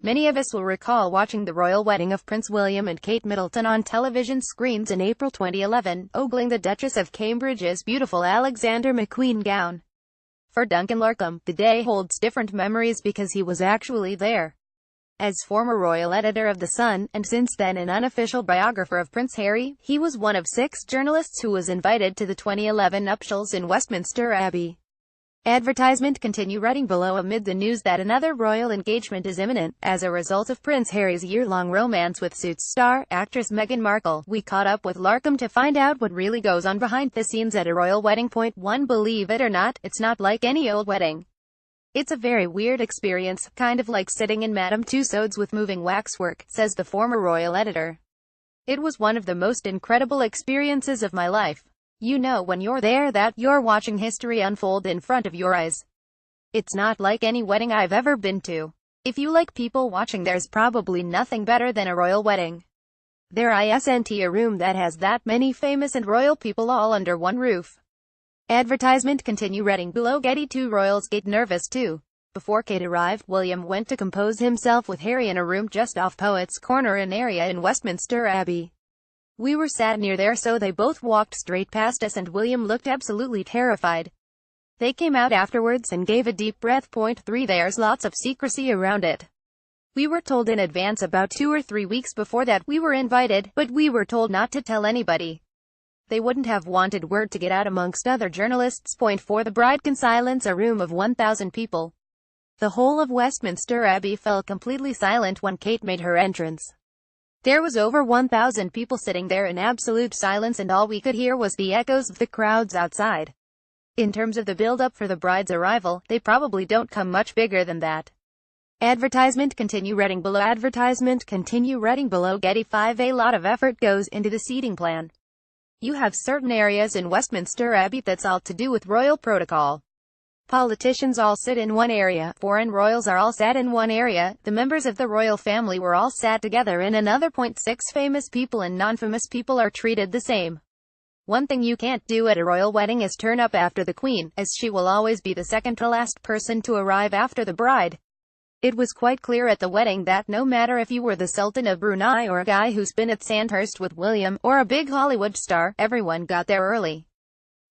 Many of us will recall watching the royal wedding of Prince William and Kate Middleton on television screens in April 2011, ogling the Duchess of Cambridge's beautiful Alexander McQueen gown. For Duncan Larkham, the day holds different memories because he was actually there. As former royal editor of The Sun, and since then an unofficial biographer of Prince Harry, he was one of 6 journalists who was invited to the 2011 nuptials in Westminster Abbey. Advertisement. Continue reading below. Amid the news that another royal engagement is imminent, as a result of Prince Harry's year-long romance with Suits star, actress Meghan Markle, we caught up with Larkham to find out what really goes on behind the scenes at a royal wedding. Point 1. Believe it or not, it's not like any old wedding. It's a very weird experience, kind of like sitting in Madame Tussauds with moving waxwork, says the former royal editor. It was one of the most incredible experiences of my life. You know when you're there that you're watching history unfold in front of your eyes. It's not like any wedding I've ever been to. If you like people watching, there's probably nothing better than a royal wedding. There isn't a room that has that many famous and royal people all under one roof. Advertisement. Continue reading below. Getty. 2 royals get nervous too. Before Kate arrived, William went to compose himself with Harry in a room just off Poets' Corner, an area in Westminster Abbey. We were sat near there, so they both walked straight past us and William looked absolutely terrified. They came out afterwards and gave a deep breath. Point 3. There's lots of secrecy around it. We were told in advance about 2 or 3 weeks before that we were invited, but we were told not to tell anybody. They wouldn't have wanted word to get out amongst other journalists. Point 4. The bride can silence a room of 1,000 people. The whole of Westminster Abbey fell completely silent when Kate made her entrance. There was over 1,000 people sitting there in absolute silence, and all we could hear was the echoes of the crowds outside. In terms of the build-up for the bride's arrival, they probably don't come much bigger than that. Advertisement. Continue reading below. Advertisement. Continue reading below. Getty. 5. A lot of effort goes into the seating plan. You have certain areas in Westminster Abbey that's all to do with royal protocol. Politicians all sit in one area, foreign royals are all sat in one area, the members of the royal family were all sat together in another. 6. Famous people and non-famous people are treated the same. One thing you can't do at a royal wedding is turn up after the Queen, as she will always be the second to last person to arrive after the bride. It was quite clear at the wedding that no matter if you were the Sultan of Brunei or a guy who's been at Sandhurst with William, or a big Hollywood star, everyone got there early.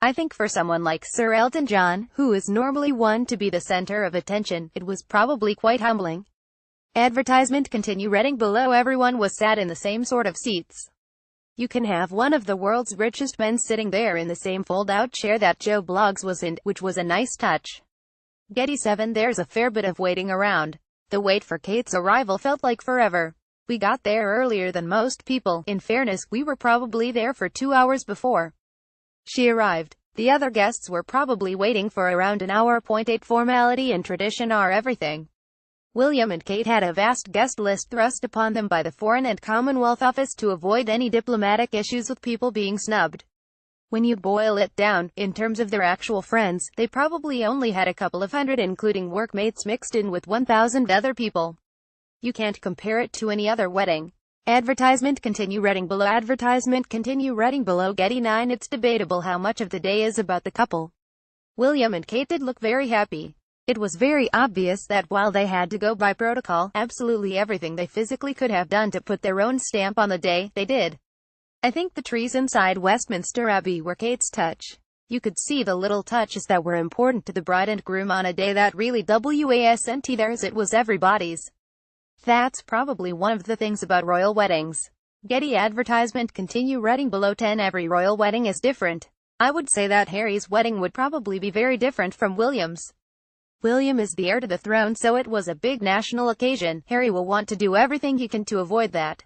I think for someone like Sir Elton John, who is normally one to be the center of attention, it was probably quite humbling. Advertisement. Continue reading below. Everyone was sat in the same sort of seats. You can have one of the world's richest men sitting there in the same fold-out chair that Joe Bloggs was in, which was a nice touch. Getty. 7. There's a fair bit of waiting around. The wait for Kate's arrival felt like forever. We got there earlier than most people. In fairness, we were probably there for 2 hours before she arrived. The other guests were probably waiting for around an hour. 8. Formality and tradition are everything. William and Kate had a vast guest list thrust upon them by the Foreign and Commonwealth Office to avoid any diplomatic issues with people being snubbed. When you boil it down, in terms of their actual friends, they probably only had a couple of hundred, including workmates mixed in with 1,000 other people. You can't compare it to any other wedding. Advertisement. Continue reading below. Advertisement. Continue reading below. Getty. 9. It's debatable how much of the day is about the couple. William and Kate did look very happy. It was very obvious that while they had to go by protocol, absolutely everything they physically could have done to put their own stamp on the day, they did. I think the trees inside Westminster Abbey were Kate's touch. You could see the little touches that were important to the bride and groom on a day that really wasn't theirs, it was everybody's. That's probably one of the things about royal weddings. Getty. Advertisement. Continue reading below. 10. Every royal wedding is different. I would say that Harry's wedding would probably be very different from William's. William is the heir to the throne, so it was a big national occasion. Harry will want to do everything he can to avoid that.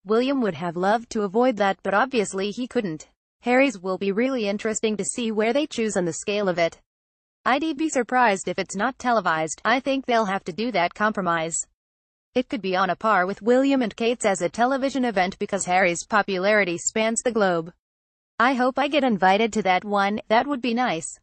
William would have loved to avoid that, but obviously he couldn't. Harry's will be really interesting to see where they choose on the scale of it. I'd be surprised if it's not televised. I think they'll have to do that compromise. It could be on a par with William and Kate's as a television event because Harry's popularity spans the globe. I hope I get invited to that one. That would be nice.